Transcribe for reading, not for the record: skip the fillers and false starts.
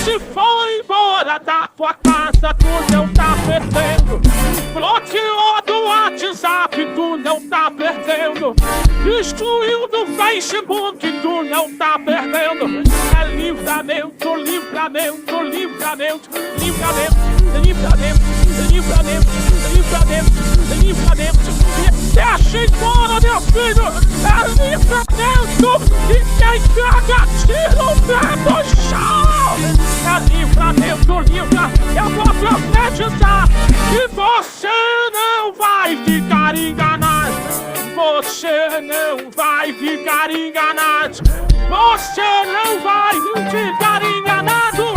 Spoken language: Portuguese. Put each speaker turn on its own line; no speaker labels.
Se for embora da tua casa, tu não tá perdendo. Bloqueou do WhatsApp, tu não tá perdendo. Excluiu do Facebook, tu não tá perdendo. É livramento, livramento, livramento, livramento, livramento, livramento, livramento, livramento. E deixa embora, meu filho, é livramento. E quem caga, tira o pé do chão. É livramento, livramento. Eu vou profetizar que você não vai ficar enganado. Você não vai ficar enganado. Você não vai ficar enganado.